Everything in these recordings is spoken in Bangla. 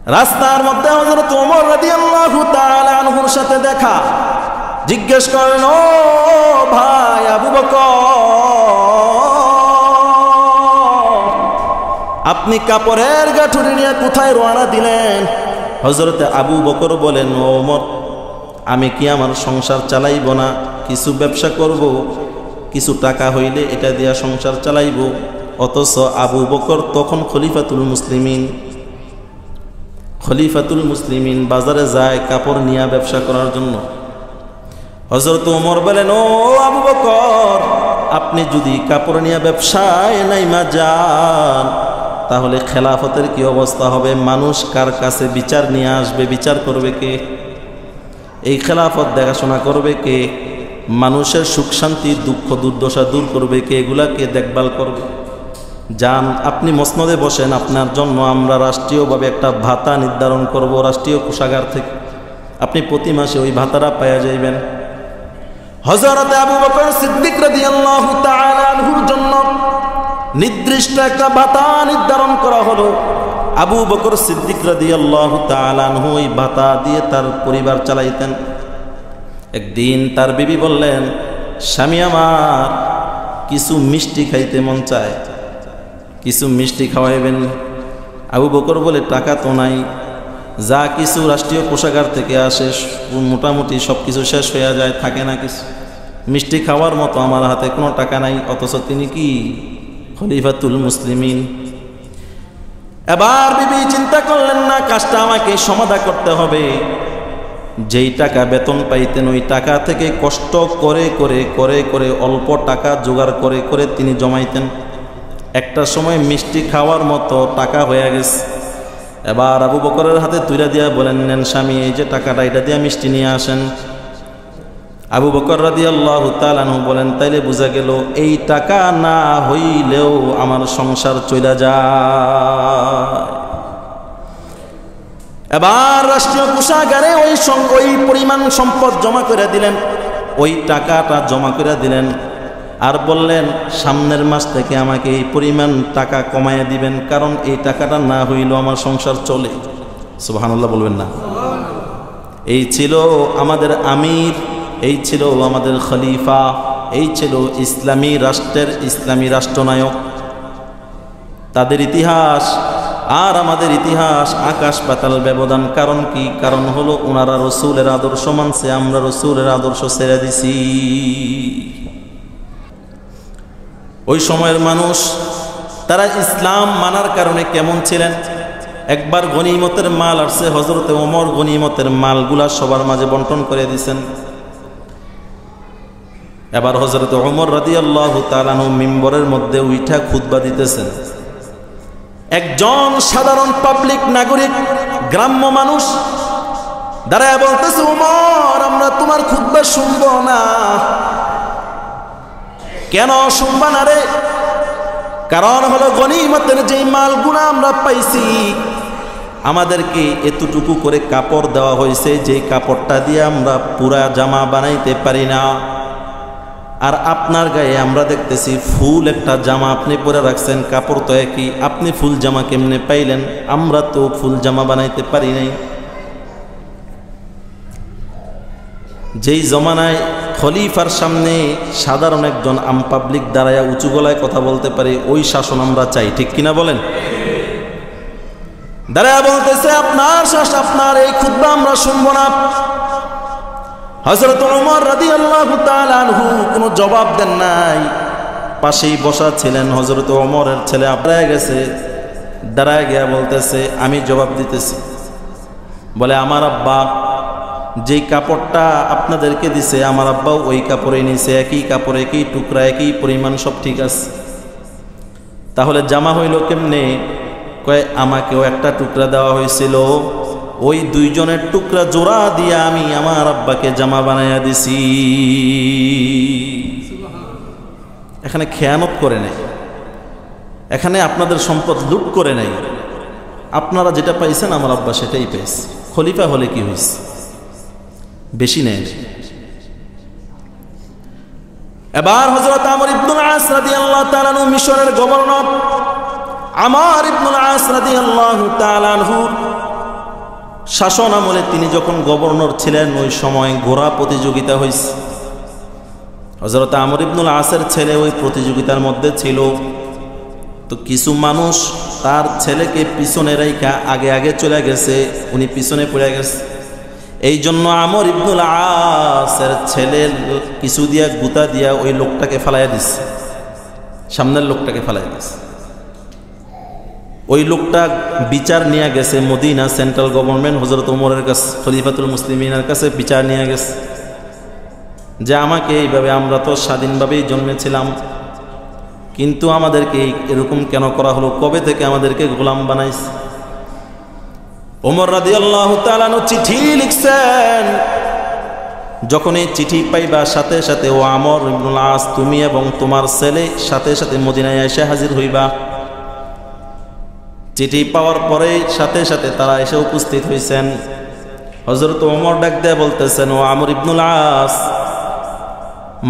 রাস্তার মধ্যে হযরত ওমর রাদিয়াল্লাহু তাআলা আনহুর সাথে দেখা। জিজ্ঞেস করেন, ও ভাই আবু বকর, আপনি কাপড়ের গাঁঠুরি নিয়ে কোথায় রওনা দিলেন? হযরত আবু বকর বলেন, ও ওমর, আমি কি আমার সংসার চালাইব না? কিছু ব্যবসা করব, কিছু টাকা হইলে এটা দিয়া সংসার চালাইব। অথচ আবু বকর তখন খলিফাতুল মুসলিমিন বাজারে যায় কাপড় নিয়ে ব্যবসা করার জন্য। হযরত ওমর বলেন, ও আবু বকর, আপনি যদি কাপড় নিয়ে ব্যবসায় নাইমা যান তাহলে খেলাফতের কি অবস্থা হবে? মানুষ কার কাছে বিচার নিয়ে আসবে? বিচার করবে কে? এই খেলাফত দেখাশোনা করবে কে? মানুষের সুখ শান্তি দুঃখ দুর্দশা দূর করবে কে? এগুলাকে দেখভাল করবে। যান, আপনি মসনদে বসেন, আপনার জন্য আমরা রাষ্ট্রীয়ভাবে একটা ভাতা নির্ধারণ করব রাষ্ট্রীয় কোষাগার থেকে, আপনি প্রতি মাসে ওই ভাতাটা পাওয়া যাইবেন। হযরত আবু বকর সিদ্দিক রাদিয়াল্লাহু তাআলা আনহুর জন্য নির্দিষ্ট একটা ভাতা নির্ধারণ করা হলো। আবু বকর সিদ্দিক রাদিয়াল্লাহু তাআলা আনহু ওই ভাতা দিয়ে তার পরিবার চালাইতেন। একদিন তার বিবি বললেন, স্বামী আমার, কিছু মিষ্টি খাইতে মন চায়, কিছু মিষ্টি খাওয়াইবেন। আবু বকর বলে, টাকা তো নাই, যা কিছু রাষ্ট্রীয় কোষাগার থেকে আসে মোটামুটি সব কিছু শেষ হয়ে যায়, থাকে না কিছু, মিষ্টি খাওয়ার মতো আমার হাতে কোনো টাকা নাই। অথচ তিনি কি খলিফাতুল মুসলিমিন। এবার বিবি চিন্তা করলেন, না, কাজটা আমাকে সমাধা করতে হবে। যেই টাকা বেতন পাইতেন ওই টাকা থেকে কষ্ট করে করে করে করে অল্প টাকা জোগাড় করে করে তিনি জমাইতেন। একটা সময় মিষ্টি খাওয়ার মতো টাকা হয়ে গেছে। এবার আবু বকরের হাতে তুলে দিয়া বলেন, নেন স্বামী, এই যে টাকাটা, এটা দিয়ে মিষ্টি নিয়ে আসেন। আবু বকর রাদিয়াল্লাহু তাআলা আনহু বলেন, তাইলে বোঝা গেল এই টাকা না হইলেও আমার সংসার চলে যায়। এবার রাষ্ট্রীয় কোষাগারে ওই পরিমাণ সম্পদ জমা করে দিলেন, ওই টাকাটা জমা করে দিলেন, আর বললেন সামনের মাস থেকে আমাকে এই পরিমাণ টাকা কমাইয়া দিবেন, কারণ এই টাকাটা না হইলেও আমার সংসার চলে। সুবহানাল্লাহ বলবেন না? এই ছিল আমাদের আমির, এই ছিল আমাদের খলিফা, এই ছিল ইসলামী রাষ্ট্রের ইসলামী রাষ্ট্রনায়ক। তাদের ইতিহাস আর আমাদের ইতিহাস আকাশ পাতাল ব্যবধান। কারণ কি? কারণ হলো ওনারা রসুলের আদর্শ মানছে, আমরা রসুলের আদর্শ ছেড়ে দিছি। ওই সময়ের মানুষ তারা ইসলাম মানার কারণে কেমন ছিলেন? একবার গনিমতের মাল আসছে, হযরতে ওমর গনিমতের মালগুলা সবার মাঝে বন্টন করে দিয়েছেন। এবার হযরতে ওমর রাদিয়াল্লাহু তাআলা আনহু মিম্বরের মধ্যে উঠা খুতবা দিতেছেন। একজন সাধারণ পাবলিক নাগরিক, গ্রাম্য মানুষ দাঁড়ায় বলতেছে, ওমর, আমরা তোমার খুতবা শুনবো না। কেন শুনবা না রে? কারণ হলো গনিমতের যেই মালগুলো আমরা পাইছি, আমাদেরকে এতটুকু করে কাপড় দেওয়া হয়েছে, যে কাপড়টা দিয়ে আমরা পুরা জামা বানাইতে পারি না। আর আপনার গায়ে আমরা দেখতেছি ফুল একটা জামা আপনি পরে রাখছেন, কাপড় তো একই, আপনি ফুল জামা কেমনে পাইলেন? আমরা তো ফুল জামা বানাইতে পারি নাই। যেই জমানায় খলিফার সামনে সাধারণ একজন আম পাবলিক দাঁড়ায়া উঁচু গলায় কথা বলতে পারে, ওই শাসন আমরা চাই, ঠিক কিনা বলেন? দাঁড়ায়া বলতেছে, আপনার আপনার এই খুতবা আমরা শুনবো না। হযরত ওমর রাদিয়াল্লাহু তাআলা আনহু কোনো জবাব দেন নাই। পাশেই বসা ছিলেন হযরত ওমরের ছেলে আবরায় গেছে, দাঁড়ায় গিয়া বলতেছে, আমি জবাব দিতেছি। বলে, আমার আব্বা যেই কাপড়টা আপনাদেরকে দিছে, আমার আব্বাও ওই কাপড়ে নিছে, একই কাপড়, একই টুকরা, একই পরিমাণ, সব ঠিক আছে। তাহলে জামা হইল কেমনে? কয়, আমাকেও একটা টুকরা দেওয়া হয়েছিল, ওই দুইজনের টুকরা জোড়া দিয়ে আমি আমার আব্বাকে জামা বানাইয়া দিছি। এখানে খেয়ানত করে নাই, এখানে আপনাদের সম্পদ লুট করে নাই। আপনারা যেটা পাইছেন আমার আব্বা সেটাই পাইছে। খলিফা হলে কি হয়েছে? বেশি নেই। এবার হযরত আমর ইবনুল আস রাদিয়াল্লাহু তাআলা আনহু, মিশরের গভর্নর আমর ইবনুল আস রাদিয়াল্লাহু তাআলা আনহু শাসন আমলে তিনি যখন গভর্নর ছিলেন ওই সময় ঘোড়া প্রতিযোগিতা হয়েছে। হযরত আমর ইবনুল আসের ছেলে ওই প্রতিযোগিতার মধ্যে ছিল। তো কিছু মানুষ তার ছেলেকে পিছনে রেখা আগে আগে চলে গেছে, উনি পিছনে পড়ে গেছে। এই জন্য আমর ইবনুল আসের ছেলের কিছু দিয়া গুতা দিয়া ওই লোকটাকে ফালাইয়া দিচ্ছে, সামনের লোকটাকে ফালাইয়া দিচ্ছে। ওই লোকটা বিচার নিয়ে গেছে মদিনা সেন্ট্রাল গভর্নমেন্ট হযরত ওমরের কাছে, খলিফাতুল মুসলিমিনের কাছে বিচার নিয়ে গেছে যে আমাকে এইভাবে, আমরা তো স্বাধীনভাবেই জন্মেছিলাম, কিন্তু আমাদেরকে এরকম কেন করা হলো, কবে থেকে আমাদেরকে গোলাম বানাইছে। ওমর রাদিয়াল্লাহু তাআলা চিঠি লিখছেন। যখন এই চিঠি পাইবা সাথে সাথে ও আমর ইবনুল আস, তুমি এবং তোমার ছেলে সাথে সাথে মদিনায় এসে হাজির হইবা। চিঠি পাওয়ার পরে সাথে সাথে তারা এসে উপস্থিত হয়েছেন। হযরত ওমর ডাক দেয়া বলতেছেন, ও আমর ইবনুল আস,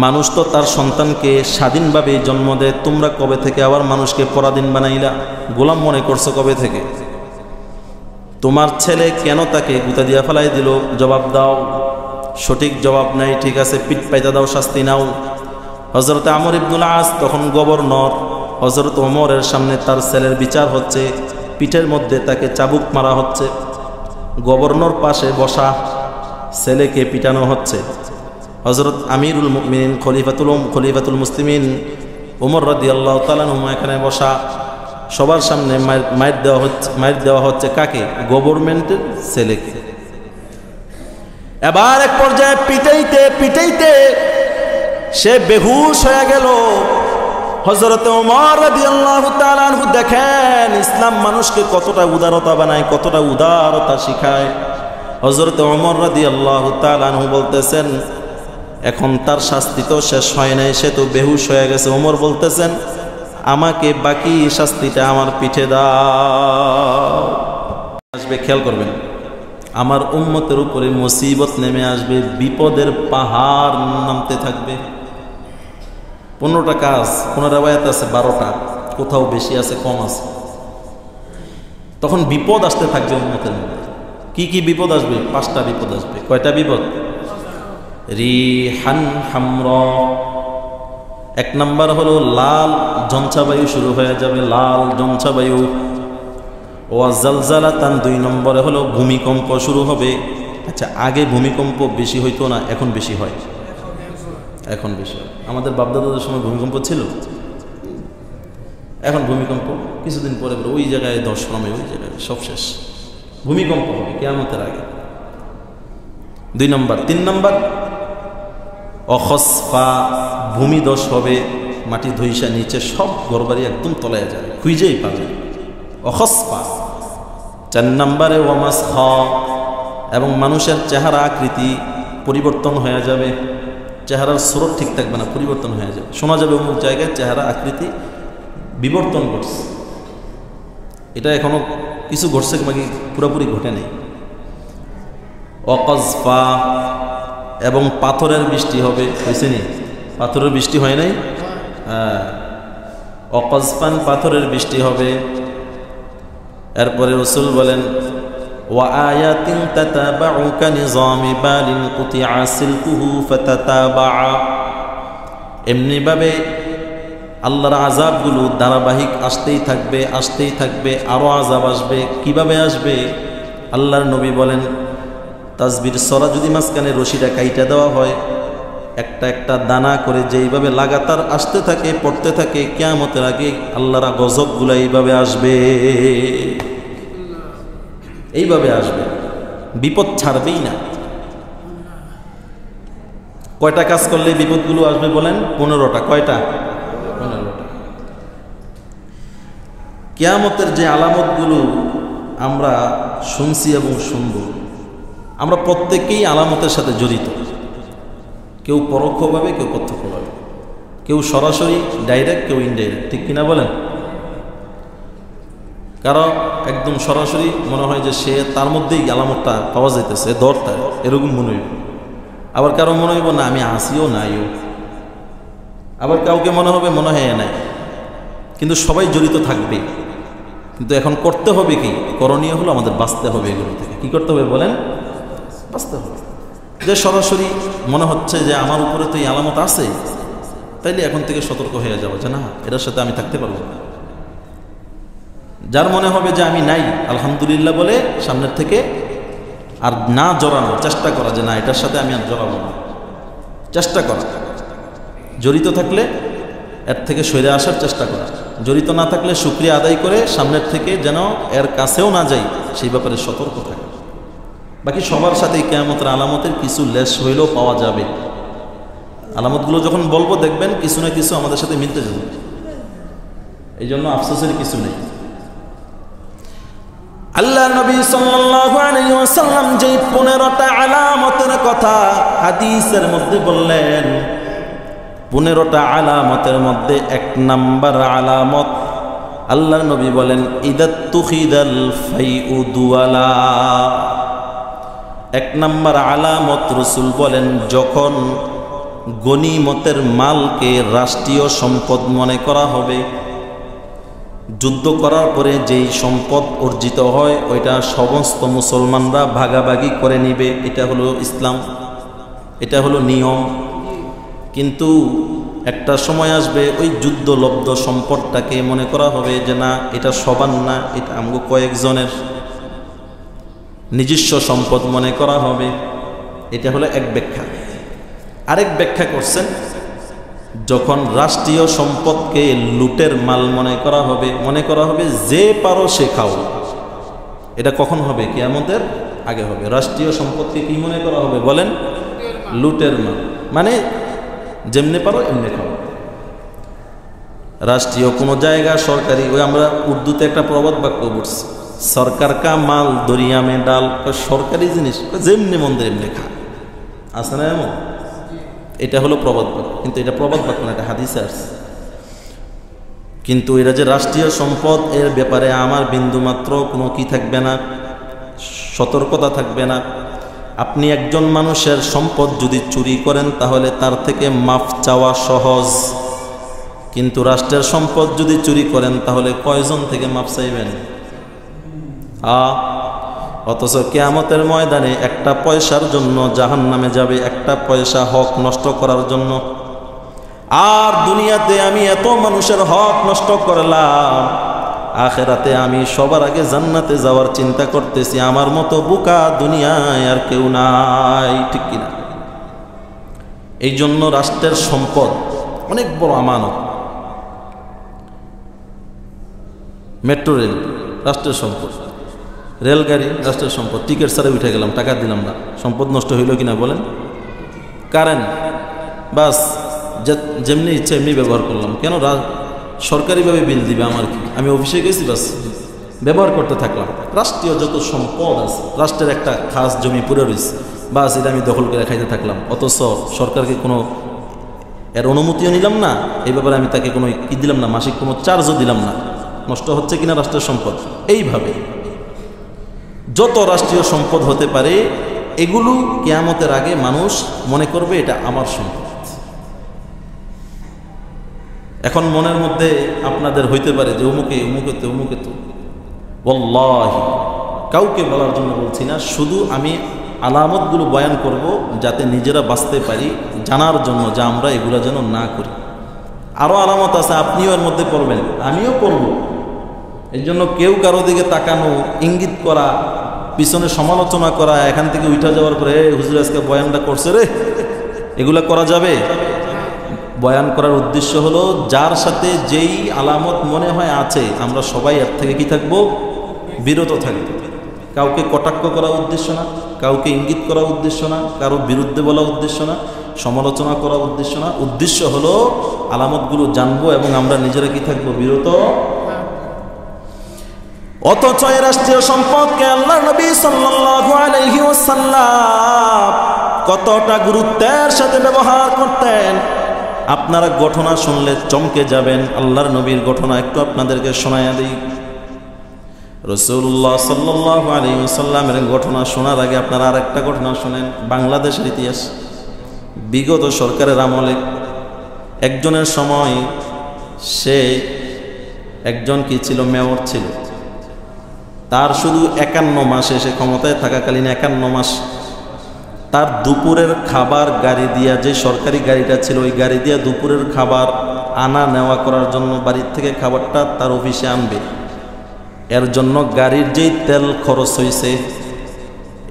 মানুষ তো তার সন্তানকে স্বাধীনভাবে জন্ম দেয়, তোমরা কবে থেকে আবার মানুষকে পরাধীন বানাইলা, গোলাম মনে করছো কবে থেকে? তোমার ছেলে কেন তাকে গুতা দিয়া ফেলাই দিল, জবাব দাও। সঠিক জবাব নাই, ঠিক আছে, পিঠ পাইতা দাও, শাস্তি নাও। হযরত আমর ইবনুল আস তখন গভর্নর, হযরত ওমরের সামনে তার ছেলের বিচার হচ্ছে, পিঠের মধ্যে তাকে চাবুক মারা হচ্ছে, গভর্নর পাশে বসা, ছেলেকে পিটানো হচ্ছে। হযরত আমিরুল মুমিনিন খলিফাতুল মুসলিমিন ওমর রাদিয়াল্লাহু তাআলা আনহু এখানে বসা, সবার সামনে মাইর দেওয়া হচ্ছে কাকে? গভর্নমেন্টের ছেলেকে। এবার এক পর্যায়ে পিটাইতে পিটাইতে সে বেহুশ হয়ে গেল। হযরত ওমর রাদিয়াল্লাহু তাআলা আনহু দেখেন ইসলাম মানুষকে কতটা উদারতা বানায়, কতটা উদারতা শিখায়। হযরত ওমর রাদিয়াল্লাহু তাআলা আনহু বলতেছেন, এখন তার শাস্তি তো শেষ হয় নাই, সে তো বেহুশ হয়ে গেছে। ওমর বলতেছেন, আমাকে বাকি শাস্তিটা আমার পিঠে দাও। আসবে, খেয়াল করবেন, আমার উম্মতের উপরে মুসিবত নেমে আসবে, বিপদের পাহাড় নামতে থাকবে। 15টা কাজ, কোনো রাওয়ায়াত আছে 12টা, কোথাও বেশি আছে, কম আছে। তখন বিপদ আসতে থাকবে উম্মতের মধ্যে। কি কি বিপদ আসবে? 5টা বিপদ আসবে। কয়টা বিপদ? রিহান হামরা, 1 নাম্বার হলো লাল ঝঞ্ঝাবায়ু শুরু হয়ে যাবে, লাল ঝঞ্ঝাবায়ু। ওয়া জালজালাতান, 2 নম্বরে হলো ভূমিকম্প শুরু হবে। আচ্ছা, আগে ভূমিকম্প বেশি হইতো না, এখন বেশি হয়? এখন বেশি হয়। আমাদের বাপদাদাদের সময় ভূমিকম্প ছিল, এখন ভূমিকম্প কিছুদিন পরে ওই জায়গায় ধস নামে, ওই জায়গায় সব শেষ। ভূমিকম্প হবে কিয়ামতের আগে, 2 নম্বর। 3 নম্বর অখসফা, ভূমিধস হবে, মাটি ধইসা নিচে সব ঘরবাড়ি একদম তলায় যায়, খুঁজেই পাবে, অখসফা। 4 নম্বরে ওয়ামাসখ, এবং মানুষের চেহারা আকৃতি পরিবর্তন হয়ে যাবে, চেহারার স্রোত ঠিক থাকবে না, পরিবর্তন হয়ে যাবে। শোনা যাবে অমুক জায়গায় চেহারা আকৃতি বিবর্তন ঘটছে। এটা এখনো কিছু ঘটছে, বাকি পুরোপুরি ঘটে নেই। অকজফা, এবং পাথরের বৃষ্টি হবে, হয়েছে নি? পাথরের বৃষ্টি হয় নাই? হ্যাঁ, অকজফান, পাথরের বৃষ্টি হবে। এরপরে রাসূল বলেন, ওয়া আয়াতিন তাতাবাউ কানিজামি বালিন কুতিআ সিলকুহু ফাতাতাবা, এমনিভাবে আল্লাহর আযাবগুলো ধারাবাহিক আসতেই থাকবে, আসতেই থাকবে, আরও আযাব আসবে। কিভাবে আসবে? আল্লাহর নবী বলেন, তাসবির সরা যদি মাঝখানে রশিটা কাইটা দেওয়া হয়, একটা একটা দানা করে যেইভাবে লাগাতার আসতে থাকে, পড়তে থাকে, কিয়ামতের আগে আল্লাহর গজবগুলো এইভাবে আসবে, এইভাবে আসবে, বিপদ ছাড়বেই না। কয়টা কাজ করলে বিপদগুলো আসবে বলেন? 15টা। কয়টা? 15টা। কিয়ামতের যে আলামতগুলো আমরা শুনছি এবং শুনব, আমরা প্রত্যেকেই আলামতের সাথে জড়িত, কেউ পরোক্ষভাবে, কেউ প্রত্যক্ষভাবে, কেউ সরাসরি ডাইরেক্ট, কেউ ইনডাইরেক্ট, ঠিক কিনা বলেন? কারো একদম সরাসরি মনে হয় যে সে তার মধ্যেই আলামতটা পাওয়া যাইতেছে, দরটা এরকম মনে হইব। আবার কারো মনে হইব না আমি আসিও নাইও, আবার কাউকে মনে হবে মনে হয় নাই, কিন্তু সবাই জড়িত থাকবে। কিন্তু এখন করতে হবে কি, করণীয় হলো আমাদের বাঁচতে হবে এগুলো থেকে। কি করতে হবে বলেন? বাঁচতে হবে। যে সরাসরি মনে হচ্ছে যে আমার উপরে তো এই আলামত আছে, তাইলে এখন থেকে সতর্ক হয়ে যাবো যে না, এটার সাথে আমি থাকতে পারবো না। যার মনে হবে যে আমি নাই, আলহামদুলিল্লাহ বলে সামনের থেকে আর না জড়ানোর চেষ্টা করা, যে না এটার সাথে আমি আর জড়াবো না, চেষ্টা করা। জড়িত থাকলে এর থেকে সরে আসার চেষ্টা করা, জড়িত না থাকলে শুকরিয়া আদায় করে সামনের থেকে যেন এর কাছেও না যাই সেই ব্যাপারে সতর্ক থাকে। বাকি সবার সাথে কিয়ামতের আলামতের কিছু লেশ হইলেও পাওয়া যাবে। আলামতগুলো যখন বলবো দেখবেন কিছু না কিছু আমাদের সাথে মিলতে যাবে, এই জন্য আফসোসের কিছু নেই। আল্লাহ নবী সাল্লাল্লাহু আলাইহি ওয়াসাল্লাম যে 15টা আলামতের কথা হাদিসের মধ্যে বললেন, 15টা আলামতের মধ্যে 1 নাম্বার আলামত আল্লাহ নবী বলেন ইদাত্তুখিদাল ফাইউ দুয়ালা। 1 নাম্বার আলামত রাসূল বলেন যখন গনিমতের মালকে রাষ্ট্রীয় সম্পদ মনে করা হবে, যুদ্ধ করার পরে যেই সম্পদ অর্জিত হয় ওইটা সমস্ত মুসলমানরা ভাগাভাগি করে নিবে, এটা হলো ইসলাম, এটা হলো নিয়ম। কিন্তু একটা সময় আসবে ওই যুদ্ধলব্ধ সম্পদটাকে মনে করা হবে যে না এটা সবার না, এটা আমগো কয়েকজনের নিজস্ব সম্পদ মনে করা হবে। এটা হলো এক ব্যাখ্যা। আরেক ব্যাখ্যা করছেন যখন রাষ্ট্রীয় সম্পদকে লুটের মাল মনে করা হবে যে পারো সে খাও। এটা কখন হবে? কিয়ামতের আগে হবে। রাষ্ট্রীয় সম্পদকে কি মনে করা হবে বলেন? লুটের মাল, মানে যেমনে পারো এমনি খাও। রাষ্ট্রীয় কোনো জায়গা সরকারি, ওই আমরা উর্দুতে একটা প্রবাদ বাক্য বলছি, সরকার কা মাল দরিয়া মে ডাল। সরকারি জিনিস যেমনি মন দেয় এমনি খা, আছে না এমন? এটা হলো প্রবাদ বাক্য, কিন্তু এটা প্রবাদ বাক্য না, এটা হাদিসে আসছে। কিন্তু এরা যে রাষ্ট্রীয় সম্পদ, এর ব্যাপারে আমার বিন্দুমাত্র কোনো কি থাকবে না, সতর্কতা থাকবে না। আপনি একজন মানুষের সম্পদ যদি চুরি করেন তাহলে তার থেকে মাফ চাওয়া সহজ, কিন্তু রাষ্ট্রের সম্পদ যদি চুরি করেন তাহলে কয়জন থেকে মাফ চাইবেন? অথচ কিয়ামতের ময়দানে একটা পয়সার জন্য জাহান্নামে যাবে, একটা পয়সা হক নষ্ট করার জন্য। আর দুনিয়াতে আমি এত মানুষের হক নষ্ট করলাম, আখেরাতে আমি সবার আগে জান্নাতে যাওয়ার চিন্তা করতেছি। আমার মতো বোকা দুনিয়ায় আর কেউ নাই, ঠিক কিনা? এই জন্য রাষ্ট্রের সম্পদ অনেক বড় আমানত। মেট্রো রেল রাষ্ট্রের সম্পদ, রেলগাড়ি রাষ্ট্রের সম্পদ। টিকিট ছাড়া উঠে গেলাম, টাকা দিলাম না, সম্পদ নষ্ট হইল কিনা বলেন? কারেন্ট বাস যেমনি ইচ্ছা এমনি ব্যবহার করলাম, কেন? সরকারিভাবে বিল দিবে, আমার কি? আমি অফিসে গেছি, বাস ব্যবহার করতে থাকলাম। রাষ্ট্রীয় যত সম্পদ আছে, রাষ্ট্রের একটা খাস জমি পড়ে রয়েছে, বাস এটা আমি দখল করে খাইতে থাকলাম। অথচ সরকারকে কোনো এর অনুমতিও নিলাম না, এই ব্যাপারে আমি তাকে কোনো কি দিলাম না, মাসিক কোনো চার্জও দিলাম না। নষ্ট হচ্ছে কিনা রাষ্ট্রের সম্পদ? এইভাবে যত রাষ্ট্রীয় সম্পদ হতে পারে এগুলো কিয়ামতের আগে মানুষ মনে করবে এটা আমার সম্পদ। এখন মনের মধ্যে আপনাদের হইতে পারে যে অমুকে অমুকে তো অমুকে তো, ওয়াল্লাহি কাউকে বলার জন্য বলছি না, শুধু আমি আলামতগুলো বয়ান করব যাতে নিজেরা বাঁচতে পারি, জানার জন্য, যে আমরা এগুলো যেন না করি। আরও আলামত আছে, আপনিও এর মধ্যে পড়বেন, আমিও পড়ব। এই জন্য কেউ কারো দিকে তাকানো, ইঙ্গিত করা, পিছনে সমালোচনা করা, এখান থেকে উঠা যাওয়ার পরে হুজুর আজকে বয়ানটা করছে রে, এগুলা করা যাবে? বয়ান করার উদ্দেশ্য হলো যার সাথে যেই আলামত মনে হয় আছে, আমরা সবাই এর থেকে কি থাকবো? বিরত থাকবো। কাউকে কটাক্ষ করা উদ্দেশ্য না, কাউকে ইঙ্গিত করা উদ্দেশ্য না, কারো বিরুদ্ধে বলা উদ্দেশ্য না, সমালোচনা করা উদ্দেশ্য না। উদ্দেশ্য হলো আলামতগুলো জানবো এবং আমরা নিজেরা কি থাকবো? বিরত। অথচ এই রাষ্ট্রীয় সম্পদকে আল্লাহর নবী সাল্লাল্লাহু আলাইহি ওয়াসাল্লাম কতটা গুরুত্বের সাথে ব্যবহার করতেন, আপনারা ঘটনা শুনলে চমকে যাবেন। আল্লাহর নবীর ঘটনা একটু আপনাদেরকে শোনায়া দিই। রাসূলুল্লাহ সাল্লাল্লাহু আলাইহি ওয়াসাল্লামের ঘটনা শোনার আগে আপনারা আরেকটা ঘটনা শুনেন। বাংলাদেশের ইতিহাস, বিগত সরকারের আমলে একজনের সময়, সে একজন কি ছিল? মেয়র ছিল। তার শুধু 51 মাসে, সে ক্ষমতায় থাকাকালীন 51 মাস তার দুপুরের খাবার গাড়ি দিয়া, যে সরকারি গাড়িটা ছিল ওই গাড়ি দিয়া দুপুরের খাবার আনা নেওয়া করার জন্য বাড়ির থেকে খাবারটা তার অফিসে আনবে। এর জন্য গাড়ির যেই তেল খরচ হয়েছে,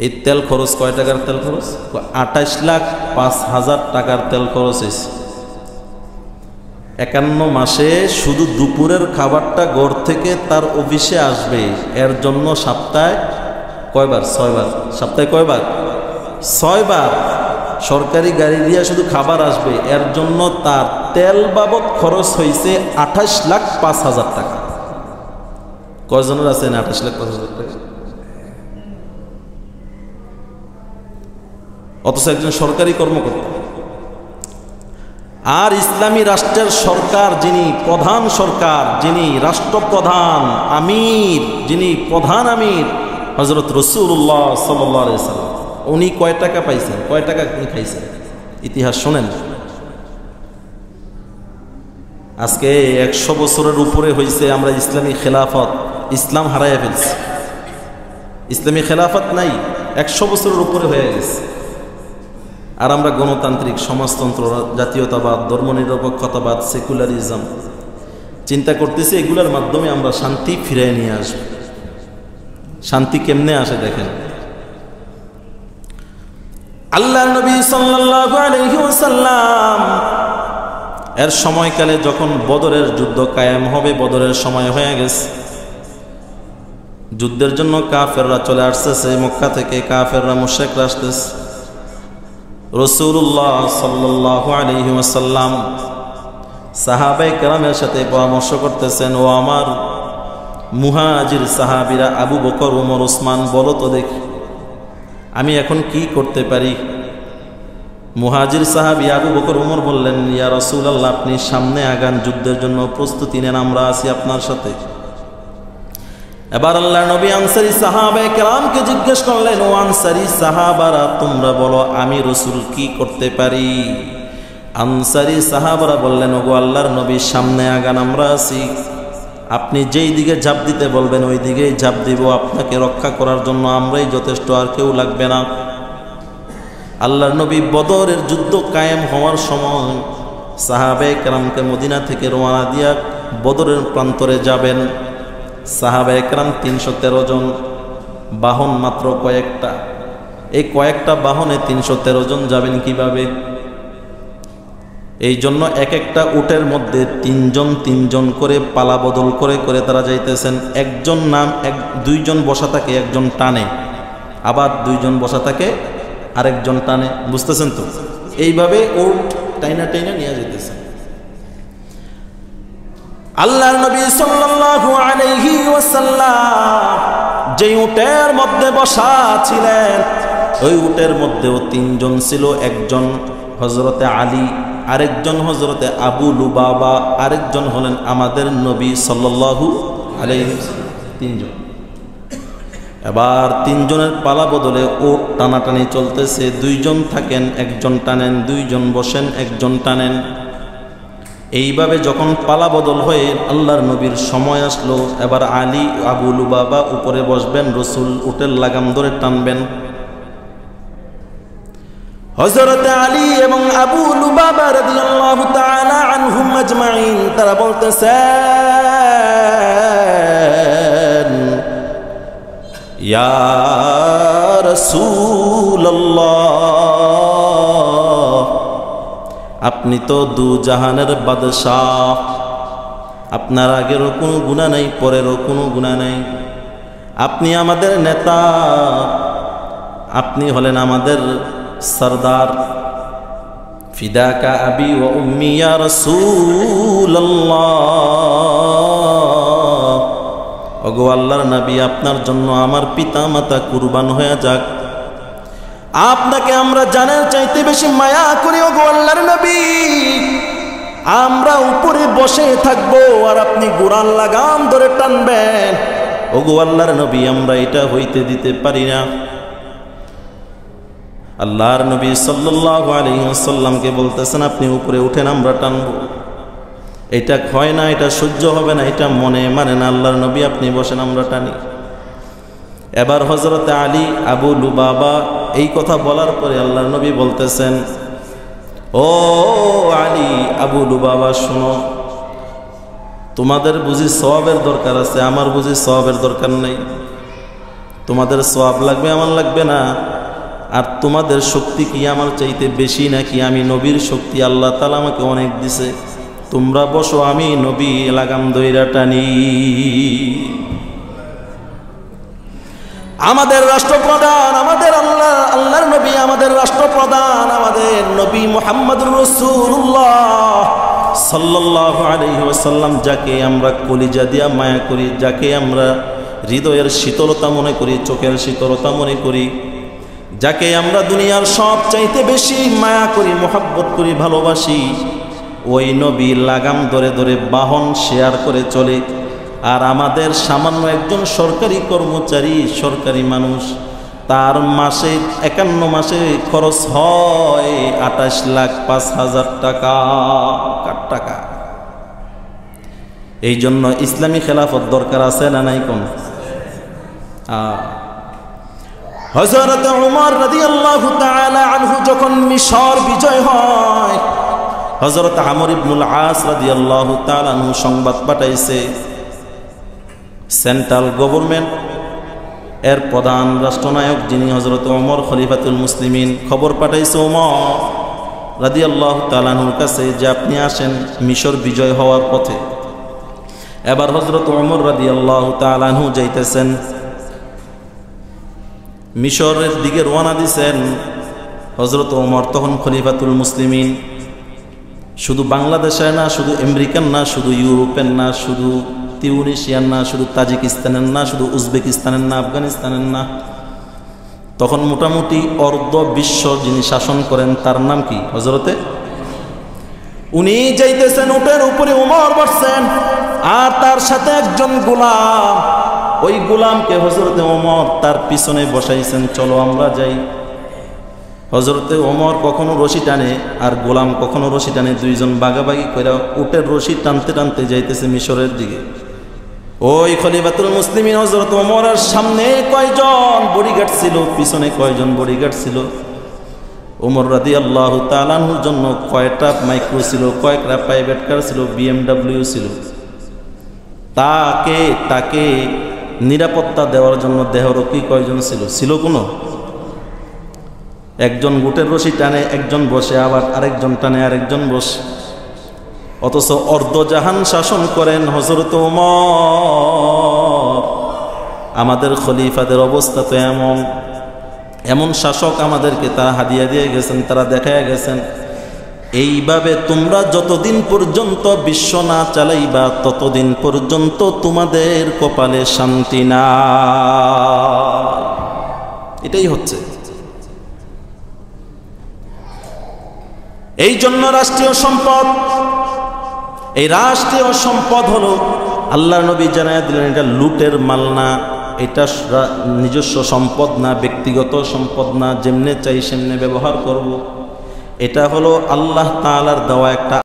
এই তেল খরচ কয় টাকার তেল খরচ? 28,05,000 টাকার তেল খরচ হয়েছে। 51 মাসে শুধু দুপুরের খাবারটা ঘর থেকে তার অফিসে আসবে, এর জন্য সপ্তাহে কয়বার? 6 বার। সপ্তাহে কয়বার? 6 বার সরকারি গাড়ি দিয়ে শুধু খাবার আসবে, এর জন্য তার তেল বাবদ খরচ হয়েছে 28,05,000 টাকা। কয়জনের আছে না 28,05,000 টাকা? অথচ একজন সরকারি কর্মকর্তা। আর ইসলামী রাষ্ট্রের সরকার, যিনি প্রধান সরকার, যিনি রাষ্ট্রপ্রধান আমির, যিনি প্রধান আমির হযরত রাসূলুল্লাহ সাল্লাল্লাহু আলাইহি ওয়াসাল্লাম, উনি কয় টাকা পাইছেন? কয় টাকা উনি খাইছেন? ইতিহাস শোনেন। আজকে 100 বছরের উপরে হয়েছে আমরা ইসলামী খেলাফত, ইসলাম হারাইয়া ফেলছি। ইসলামী খেলাফত নাই, 100 বছরের উপরে হয়ে গেছে। আর আমরা গণতান্ত্রিক সমাজতন্ত্র, জাতীয়তাবাদ, ধর্মনিরপেক্ষতাবাদ, সেকুলারিজম চিন্তা করতেছি, এগুলোর মাধ্যমে আমরা শান্তি ফিরিয়ে নিয়ে আসব। শান্তি কেমনে আসে দেখেন। আল্লাহর নবী সাল্লাল্লাহু আলাইহি ওয়াসাল্লাম এর সময়কালে যখন বদরের যুদ্ধ কায়েম হবে, বদরের সময় হয়ে গেছে, যুদ্ধের জন্য কাফেররা চলে আসতেছে, মক্কা থেকে কাফেররা, মুশরিকরা আসতেছে। রাসূলুল্লাহ সাল্লাল্লাহু আলাইহি ওয়াসাল্লাম সাহাবায়ে কেরামের সাথে পরামর্শ করতেছেন, ও আমার মুহাজির সাহাবীরা আবু বকর, ওমর, ওসমান, বলো তো দেখি আমি এখন কি করতে পারি। মুহাজির সাহাবী আবু বকর, ওমর বললেন, ইয়া রাসূলুল্লাহ, আপনি সামনে আগান, যুদ্ধের জন্য প্রস্তুতি নেন, আমরা আছি আপনার সাথে। এবার আল্লাহর নবী আনসারী সাহাবায়ে কেরামকে জিজ্ঞেস করলেন, ও আনসারী সাহাবারা, তোমরা বলো আমি রাসূল কি করতে পারি। আনসারী সাহাবারা বললেন, ওগো আল্লাহর নবী, সামনে আগান, আমরা আছি, আপনি যেই দিকে ঝাঁপ দিতে বলবেন ওই দিকেই ঝাঁপ দিব, আপনাকে রক্ষা করার জন্য আমরাই যথেষ্ট, আর কেউ লাগবে না। আল্লাহর নবী বদরের যুদ্ধ কায়েম হওয়ার সময় সাহাবায়ে কেরামকে মদিনা থেকে রওনা দিয়া বদরের প্রান্তরে যাবেন। সাহাবায়ে কেরাম 313 জন, বাহন মাত্র কয়েকটা। এই কয়েকটা বাহনে 313 জন যাবেন কিভাবে? এই জন্য এক একটা উটের মধ্যে 3 জন 3 জন করে পালা বদল করে করে তারা যাইতেছেন। একজন নাম 2 জন বসা থাকে, একজন টানে, আবার 2 জন বসা থাকে, আরেকজন টানে, বুঝতেছেন তো? এইভাবে উট টাইনা টাইনা নিয়ে যেতেছেন। আল্লাহর নবী সাল্লাল্লাহু আলাইহি ওয়াসাল্লাম যে উটের মধ্যে বসা ছিলেন, ওই উটের মধ্যেও 3 জন ছিল। একজন হযরতে আলী, আরেকজন হযরতে আবু লুবাবা, আরেকজন হলেন আমাদের নবী সাল্লাল্লাহু আলাইহি ওয়াসাল্লাম। 3 জন। এবার 3 জনের পালা বদলে উট টানাটানি চলতেছে। 2 জন থাকেন, একজন টানেন, 2 জন বসেন, একজন টানেন। এইভাবে যখন পালা বদল হয়ে আল্লাহর নবীর সময় আসলো, এবার আলী, আবু লুবাবা উপরে বসবেন, রাসূল উটের লাগাম ধরে টানবেন। হযরত আলী এবং আবু লুবাবা রাদিয়াল্লাহু তাআলা আনহুম আজমাইন তারা বলতেছেন, ইয়া রাসূলুল্লাহ, আপনি তো দু জাহানের বাদশাহ, আপনার আগেরও কোনো গুনাহ নাই, পরেরও কোনো গুনাহ নাই, আপনি আমাদের নেতা, আপনি হলেন আমাদের সরদার। ফিদাকা আবি ওয়া উম্মি ইয়া রাসূলুল্লাহ, ওগো আল্লাহর নবী, আপনার জন্য আমার পিতা মাতা কুরবান হয়ে যাক, আপনাকে আমরা জানের চাইতে বেশি মায়া করি। ওগো আল্লাহর নবী, আমরা উপরে বসে থাকবো আর আপনি গোড়ার লাগাম ধরে টানবেন। ওগো আল্লাহর নবী, আমরা এটা হইতে দিতে পারি না। আল্লাহর নবী সাল্লাল্লাহু আলাইহি ওয়াসাল্লামকে বলতেছেন, আপনি উপরে উঠেন, আমরা টানবো। এটা হয় না, এটা সহ্য হবে না, এটা মনে মানে না। আল্লাহর নবী, আপনি বসেন, আমরা টানি। এবার হযরত আলী আবু লুবাবা এই কথা বলার পরে আল্লাহর নবী বলতেছেন, ও আলী আবু লুবাবা শোনো, তোমাদের বুঝি সওয়াবের দরকার আছে, আমার বুঝি সওয়াবের দরকার নেই। তোমাদের সওয়াব লাগবে, আমার লাগবে না। আর তোমাদের শক্তি কি আমার চাইতে বেশি নাকি? আমি নবীর শক্তি আল্লাহ তাআলা আমাকে অনেক দিছে। তোমরা বসো, আমি নবী লাগাম দইরা টানি। আমাদের রাষ্ট্রপ্রধান, আমাদের আল্লাহর নবী, আমাদের রাষ্ট্রপ্রধান, আমাদের নবী মুহাম্মদুর রাসূলুল্লাহ সাল্লাল্লাহু আলাইহি ওয়াসাল্লাম, যাকে আমরা কলিজা দিয়া মায়া করি, যাকে আমরা হৃদয়ের শীতলতা মনে করি, চোখের শীতলতা মনে করি, যাকে আমরা দুনিয়ার সব চাইতে বেশি মায়া করি, মোহাব্বত করি, ভালোবাসি, ওই নবী লাগাম ধরে ধরে বাহন শেয়ার করে চলে। আর আমাদের সামান্য একজন সরকারি কর্মচারী, সরকারি মানুষ, তার মাসে 51 মাসে খরচ হয় 28,05,000 টাকা। কার টাকা? এই জন্য ইসলামী খেলাফত দরকার আছে না নাই? কোন হযরত ওমর রাদিয়াল্লাহু তাআলা আনহু যখন মিশর বিজয় হয়, হযরত আমর ইবনুল আস রাদিয়াল্লাহু তাআলা আনহু সংবাদ পাঠাইছে, সেন্ট্রাল গভর্নমেন্ট এর প্রধান রাষ্ট্রনায়ক যিনি হযরত ওমর খলিফাতুল মুসলিমিন, খবর পাঠাইছে ওমর রাদিয়াল্লাহু তাআলা আনহুর কাছে যে আপনি আসেন মিশর বিজয় হওয়ার পথে। এবার হযরত ওমর রাদিয়াল্লাহু তাআলা আনহু যাইতেছেন, মিশরের দিকে রওনা দিছেন। হযরত ওমর তখন খলিফাতুল মুসলিমিন, শুধু বাংলাদেশের না, শুধু আমেরিকান না, শুধু ইউরোপের না, শুধু তিউনিশিয়ান না, শুধু তাজিকিস্তানের না, শুধু উজবেকিস্তানের না, আফগানিস্তানের না, তখন মোটামুটি অর্ধ বিশ্ব যিনি শাসন করেন তার নাম কি? হযরতে। উনি যাইতেছেন, উটের উপরে ওমর বসছেন, আর তার সাথে একজন গোলাম। ওই গোলামকে হযরতে ওমর তার পিছনে বসাইছেন, চলো আমরা যাই। হযরতে ওমর কখনো রশি টানে আর গোলাম কখনো রশি টানে, দুইজন বাগাবাগি করে উটের রশি টানতে টানতে যাইতেছে মিশরের দিকে। ওই খলিফাতুল মুসলিমিন হযরত ওমরের সামনে কয়জন বডিগার্ড ছিল, পিছনে কয়জন বডিগার্ড ছিল। ওমর রাদিয়াল্লাহু তাআলা আনহুর জন্য কয়টা মাইক্রো ছিল, কয়েকটা প্রাইভেট কার ছিল, BMW ছিল। তাকে নিরাপত্তা দেওয়ার জন্য দেহরক্ষী কয়জন ছিল? ছিল কোনো? একজন গুটের রশি টানে, একজন বসে, আবার আরেকজন টানে, আরেকজন বসে। অথচ অর্ধজাহান শাসন করেন হযরত ওমর। আমাদের খলিফাদের অবস্থা তো এমন, এমন শাসক আমাদেরকে তারা হাদিয়া দিয়ে গেছেন, তারা দেখাইয়া গেছেন, এইভাবে তোমরা যতদিন পর্যন্ত বিশ্ব না চালাইবা ততদিন পর্যন্ত তোমাদের কপালে শান্তি না। এটাই হচ্ছে। এই জন্য রাষ্ট্রীয় সম্পদ, এই রাষ্ট্রীয় সম্পদ হলো আল্লাহর নবী জানায়া দিলেন, এটা লুটের মাল না, এটা নিজস্ব সম্পদ না, ব্যক্তিগত সম্পদ না, যেমনে চাই সেমনে ব্যবহার করব। এটা হলো আল্লাহ তাআলার দেওয়া একটা